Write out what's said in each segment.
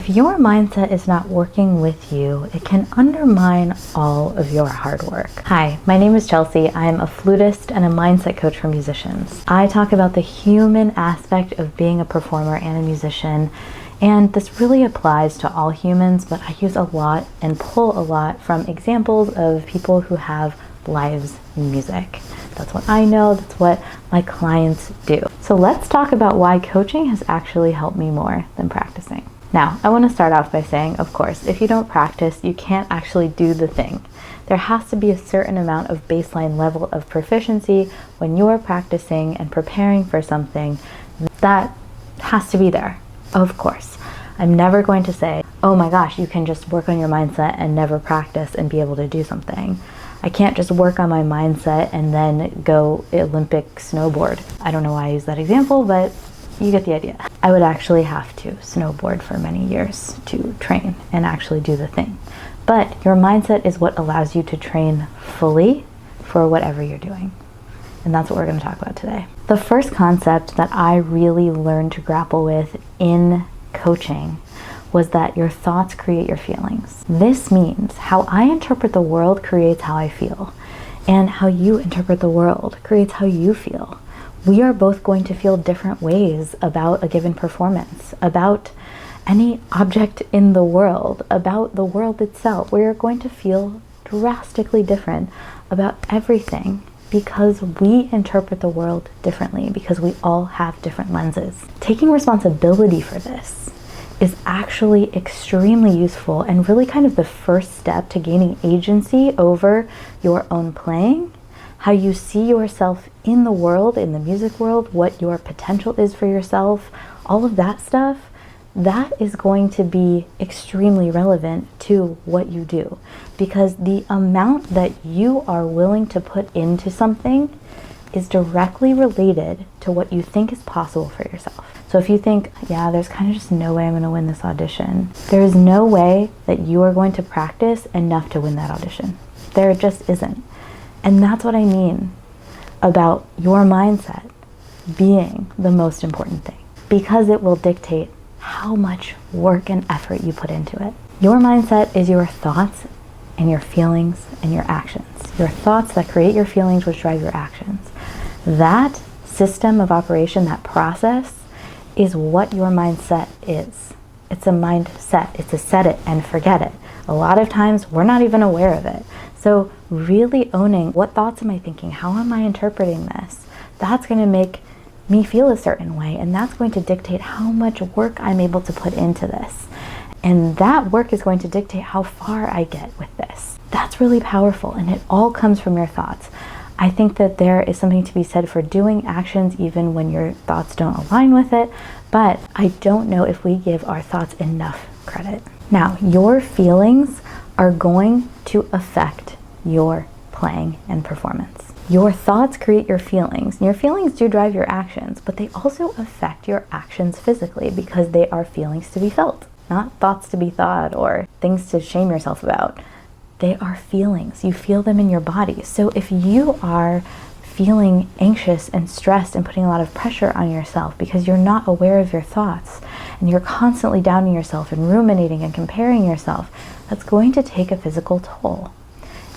If your mindset is not working with you, it can undermine all of your hard work. Hi, my name is Chelsea. I am a flutist and a mindset coach for musicians. I talk about the human aspect of being a performer and a musician, and this really applies to all humans, but I use a lot and pull a lot from examples of people who have lives in music. That's what I know, that's what my clients do. So let's talk about why coaching has actually helped me more than practicing. Now, I want to start off by saying, of course, if you don't practice, you can't actually do the thing. There has to be a certain amount of baseline level of proficiency when you're practicing and preparing for something. That has to be there, of course. I'm never going to say, oh my gosh, you can just work on your mindset and never practice and be able to do something. I can't just work on my mindset and then go Olympic snowboard. I don't know why I use that example, but you get the idea. I would actually have to snowboard for many years to train and actually do the thing. But your mindset is what allows you to train fully for whatever you're doing. And that's what we're going to talk about today. The first concept that I really learned to grapple with in coaching was that your thoughts create your feelings. This means how I interpret the world creates how I feel, and how you interpret the world creates how you feel. We are both going to feel different ways about a given performance, about any object in the world, about the world itself. We are going to feel drastically different about everything because we interpret the world differently, because we all have different lenses. Taking responsibility for this is actually extremely useful and really kind of the first step to gaining agency over your own playing, how you see yourself in the world, in the music world, what your potential is for yourself, all of that stuff. That is going to be extremely relevant to what you do, because the amount that you are willing to put into something is directly related to what you think is possible for yourself. So if you think, yeah, there's kind of just no way I'm going to win this audition, there is no way that you are going to practice enough to win that audition. There just isn't. And that's what I mean about your mindset being the most important thing, because it will dictate how much work and effort you put into it. Your mindset is your thoughts and your feelings and your actions. Your thoughts that create your feelings, which drive your actions. That system of operation, that process, is what your mindset is. It's a mindset. It's a set it and forget it. A lot of times we're not even aware of it. So really owning what thoughts am I thinking? How am I interpreting this? That's going to make me feel a certain way, and that's going to dictate how much work I'm able to put into this. And that work is going to dictate how far I get with this. That's really powerful, and it all comes from your thoughts. I think that there is something to be said for doing actions even when your thoughts don't align with it, but I don't know if we give our thoughts enough credit. Now, your feelings are going to affect your playing and performance. Your thoughts create your feelings, and your feelings do drive your actions, but they also affect your actions physically because they are feelings to be felt, not thoughts to be thought or things to shame yourself about. They are feelings. You feel them in your body. So if you are feeling anxious and stressed and putting a lot of pressure on yourself because you're not aware of your thoughts and you're constantly downing yourself and ruminating and comparing yourself, that's going to take a physical toll.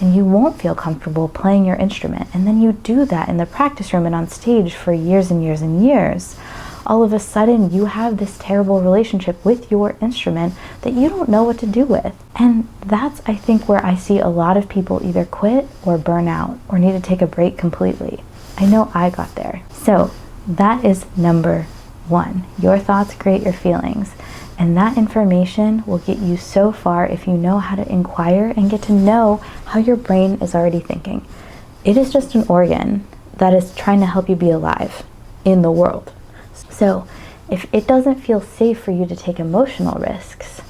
And you won't feel comfortable playing your instrument. And then you do that in the practice room and on stage for years and years and years. All of a sudden you have this terrible relationship with your instrument that you don't know what to do with. And that's, I think, where I see a lot of people either quit or burn out or need to take a break completely. I know I got there. So that is number one. Your thoughts create your feelings. And that information will get you so far if you know how to inquire and get to know how your brain is already thinking. It is just an organ that is trying to help you be alive in the world. So if it doesn't feel safe for you to take emotional risks,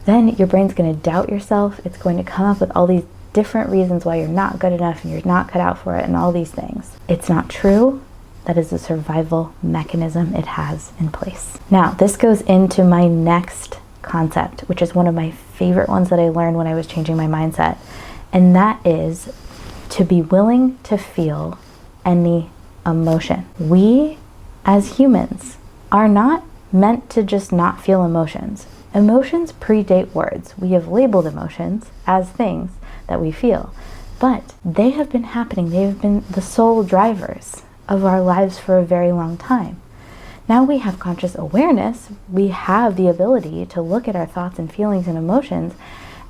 then your brain's going to doubt yourself. It's going to come up with all these different reasons why you're not good enough and you're not cut out for it and all these things. It's not true. That is a survival mechanism it has in place. Now, this goes into my next concept, which is one of my favorite ones that I learned when I was changing my mindset. And that is to be willing to feel any emotion. We, as humans, are not meant to just not feel emotions. Emotions predate words. We have labeled emotions as things that we feel, but they have been happening. They have been the sole drivers of our lives for a very long time. Now we have conscious awareness. We have the ability to look at our thoughts and feelings and emotions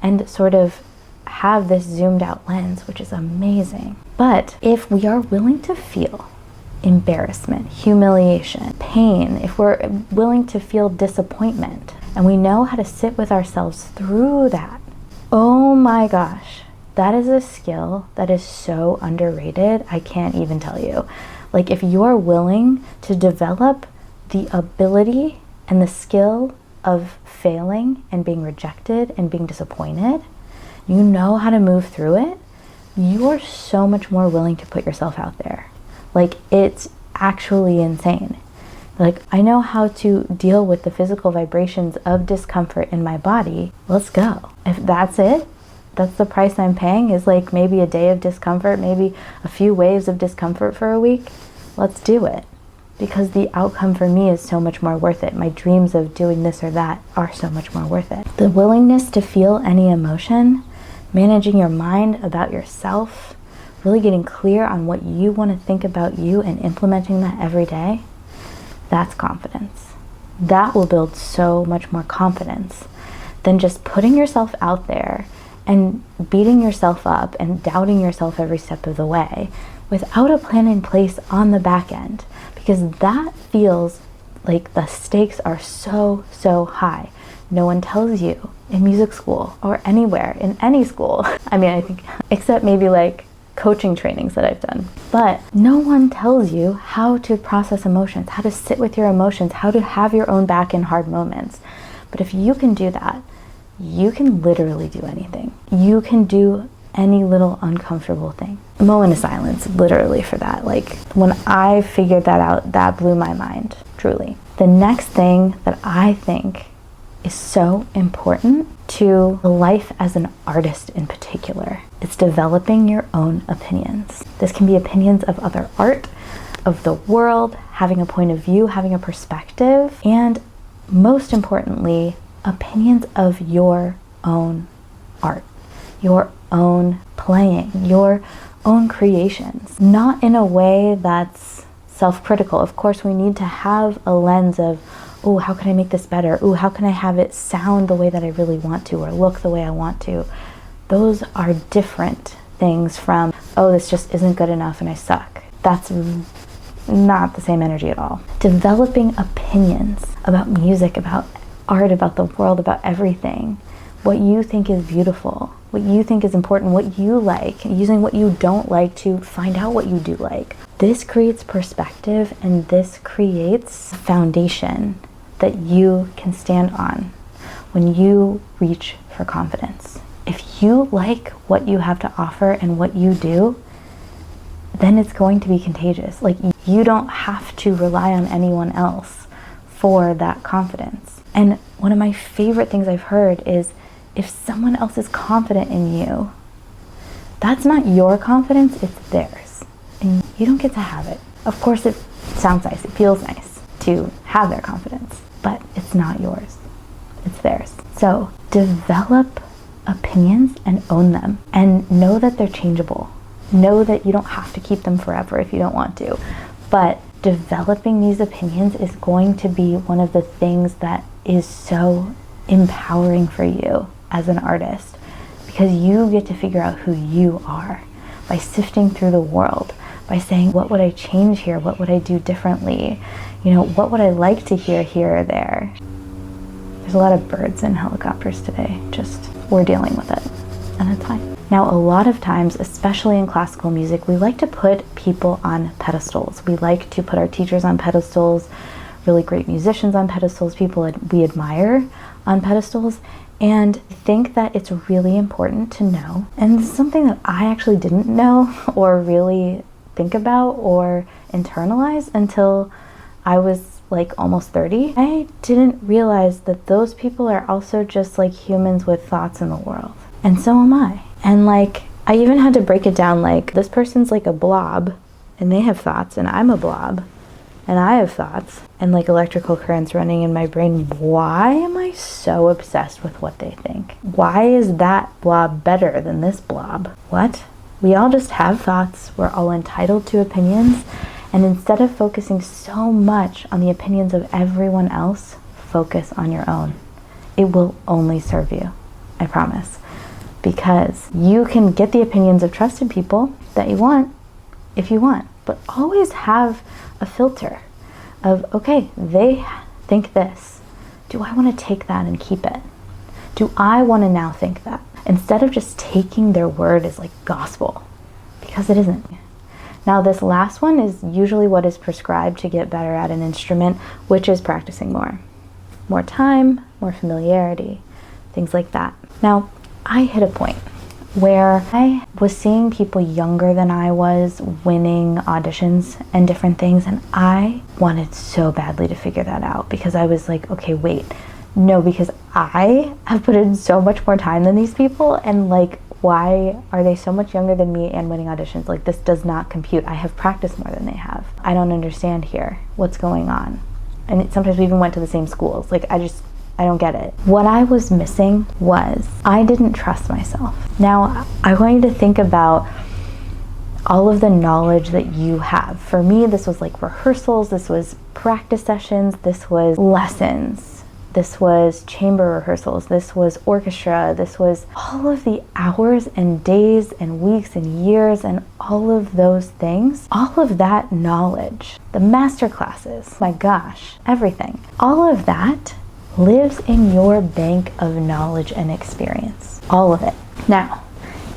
and sort of have this zoomed out lens, which is amazing. But if we are willing to feel embarrassment, humiliation, pain, if we're willing to feel disappointment, and we know how to sit with ourselves through that, oh my gosh, that is a skill that is so underrated. I can't even tell you. Like, if you're willing to develop the ability and the skill of failing and being rejected and being disappointed, you know how to move through it, you're so much more willing to put yourself out there. Like, it's actually insane. Like, I know how to deal with the physical vibrations of discomfort in my body. Let's go. If that's it, that's the price I'm paying, is like maybe a day of discomfort, maybe a few waves of discomfort for a week. Let's do it. Because the outcome for me is so much more worth it. My dreams of doing this or that are so much more worth it. The willingness to feel any emotion, managing your mind about yourself, really getting clear on what you want to think about you and implementing that every day, that's confidence. That will build so much more confidence than just putting yourself out there and beating yourself up and doubting yourself every step of the way without a plan in place on the back end. Because that feels like the stakes are so, so high. No one tells you in music school or anywhere, in any school. I mean, I think, except maybe like coaching trainings that I've done. But no one tells you how to process emotions, how to sit with your emotions, how to have your own back in hard moments. But if you can do that, you can literally do anything. You can do any little uncomfortable thing. A moment of silence, literally, for that. Like, when I figured that out, that blew my mind, truly. The next thing that I think is so important to life as an artist in particular, it's developing your own opinions. This can be opinions of other art, of the world, having a point of view, having a perspective, and most importantly, opinions of your own art, your own playing, your own creations. Not in a way that's self-critical. Of course, we need to have a lens of, oh, how can I make this better? Oh, how can I have it sound the way that I really want to, or look the way I want to? Those are different things from, oh, this just isn't good enough and I suck. That's not the same energy at all. Developing opinions about music, about art, about the world, about everything. What you think is beautiful, what you think is important, what you like, using what you don't like to find out what you do like. This creates perspective, and this creates a foundation that you can stand on when you reach for confidence. If you like what you have to offer and what you do, then it's going to be contagious. Like, you don't have to rely on anyone else for that confidence. And one of my favorite things I've heard is, if someone else is confident in you, that's not your confidence, it's theirs. And you don't get to have it. Of course, it sounds nice, it feels nice to have their confidence, but it's not yours, it's theirs. So develop opinions and own them, and know that they're changeable. Know that you don't have to keep them forever if you don't want to, but developing these opinions is going to be one of the things that is so empowering for you as an artist, because you get to figure out who you are by sifting through the world, by saying, what would I change here? What would I do differently? You know, what would I like to hear here or there? There's a lot of birds and helicopters today. Just, we're dealing with it, and it's fine. Now, a lot of times, especially in classical music, we like to put people on pedestals. We like to put our teachers on pedestals, really great musicians on pedestals, people we admire on pedestals, and think that it's really important to know. And this is something that I actually didn't know or really think about or internalize until I was like almost 30. I didn't realize that those people are also just like humans with thoughts in the world. And so am I. And like, I even had to break it down, like, this person's like a blob and they have thoughts and I'm a blob. and I have thoughts and like electrical currents running in my brain. Why am I so obsessed with what they think? Why is that blob better than this blob? What? We all just have thoughts. We're all entitled to opinions. And instead of focusing so much on the opinions of everyone else, focus on your own. It will only serve you, I promise. Because you can get the opinions of trusted people that you want, if you want, but always have a filter of, okay, they think this. Do I want to take that and keep it? Do I want to now think that? Instead of just taking their word as like gospel, because it isn't. Now, this last one is usually what is prescribed to get better at an instrument, which is practicing more. More time, more familiarity, things like that. Now, I hit a point where I was seeing people younger than I was winning auditions and different things, and I wanted so badly to figure that out because I was like, okay, wait, no, because I have put in so much more time than these people, and like, why are they so much younger than me and winning auditions? Like, this does not compute. I have practiced more than they have. I don't understand here. What's going on? And sometimes we even went to the same schools. Like, I don't get it. What I was missing was I didn't trust myself. Now, I want you to think about all of the knowledge that you have. For me, this was like rehearsals, this was practice sessions, this was lessons. This was chamber rehearsals, this was orchestra, this was all of the hours and days and weeks and years and all of those things, all of that knowledge, the master classes, my gosh, everything. All of that lives in your bank of knowledge and experience, all of it. Now,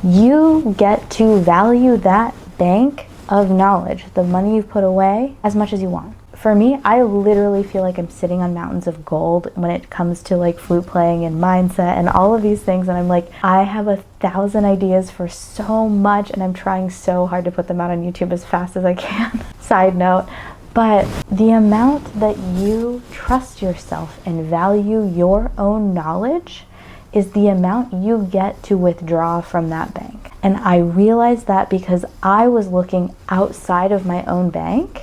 you get to value that bank of knowledge, the money you've put away, as much as you want. For me, I literally feel like I'm sitting on mountains of gold when it comes to like flute playing and mindset and all of these things. And I'm like, I have 1,000 ideas for so much and I'm trying so hard to put them out on YouTube as fast as I can. Side note. But the amount that you trust yourself and value your own knowledge is the amount you get to withdraw from that bank. And I realized that because I was looking outside of my own bank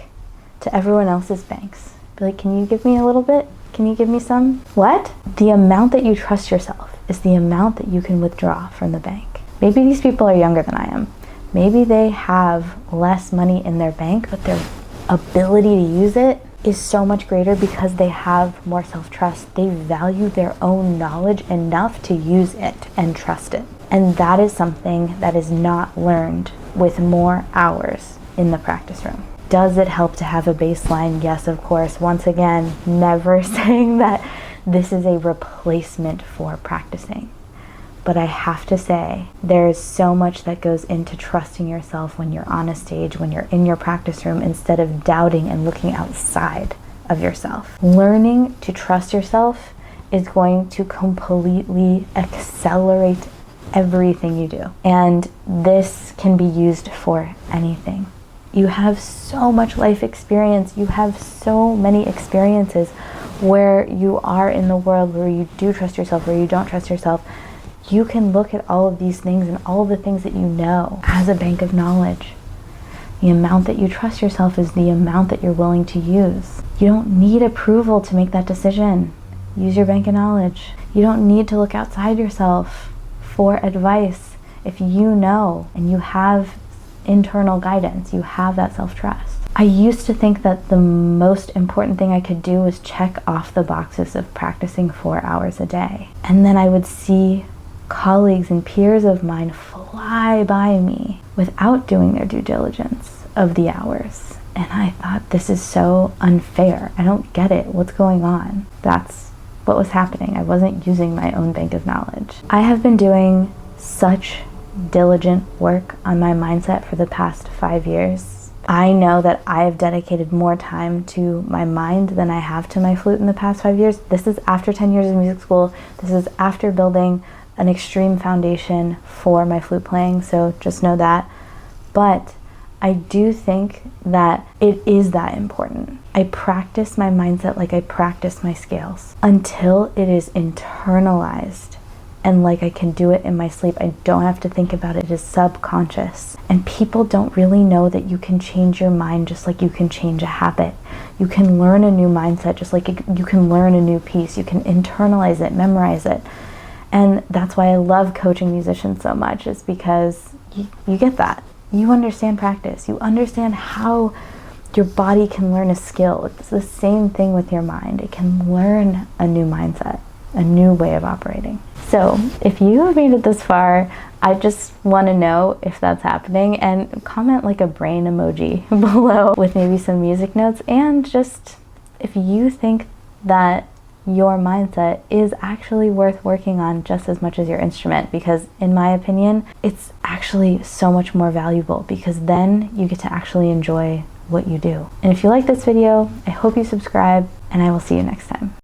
to everyone else's banks. Be like, can you give me a little bit? Can you give me some? What? The amount that you trust yourself is the amount that you can withdraw from the bank. Maybe these people are younger than I am. Maybe they have less money in their bank, but their ability to use it is so much greater because they have more self-trust. They value their own knowledge enough to use it and trust it. And that is something that is not learned with more hours in the practice room. Does it help to have a baseline? Yes, of course. Once again, never saying that this is a replacement for practicing. But I have to say, there is so much that goes into trusting yourself when you're on a stage, when you're in your practice room, instead of doubting and looking outside of yourself. Learning to trust yourself is going to completely accelerate everything you do. And this can be used for anything. You have so much life experience. You have so many experiences where you are in the world, where you do trust yourself, where you don't trust yourself. You can look at all of these things and all of the things that you know as a bank of knowledge. The amount that you trust yourself is the amount that you're willing to use. You don't need approval to make that decision. Use your bank of knowledge. You don't need to look outside yourself for advice. If you know and you have internal guidance, you have that self-trust. I used to think that the most important thing I could do was check off the boxes of practicing 4 hours a day. And then I would see colleagues and peers of mine fly by me without doing their due diligence of the hours. And I thought, this is so unfair. I don't get it. What's going on? That's what was happening. I wasn't using my own bank of knowledge. I have been doing such diligent work on my mindset for the past 5 years. I know that I have dedicated more time to my mind than I have to my flute in the past 5 years. This is after 10 years of music school. This is after building an extreme foundation for my flute playing, so just know that. But I do think that it is that important. I practice my mindset like I practice my scales until it is internalized and like I can do it in my sleep. I don't have to think about it. It is subconscious. And people don't really know that you can change your mind just like you can change a habit. You can learn a new mindset just like you can learn a new piece. You can internalize it, memorize it. And that's why I love coaching musicians so much, is because you get that. You understand practice. You understand how your body can learn a skill. It's the same thing with your mind. It can learn a new mindset, a new way of operating. So if you have made it this far, I just want to know if that's happening, and comment like a brain emoji below with maybe some music notes, and just if you think that your mindset is actually worth working on just as much as your instrument, because in my opinion, it's actually so much more valuable, because then you get to actually enjoy what you do. And if you like this video, I hope you subscribe, and I will see you next time.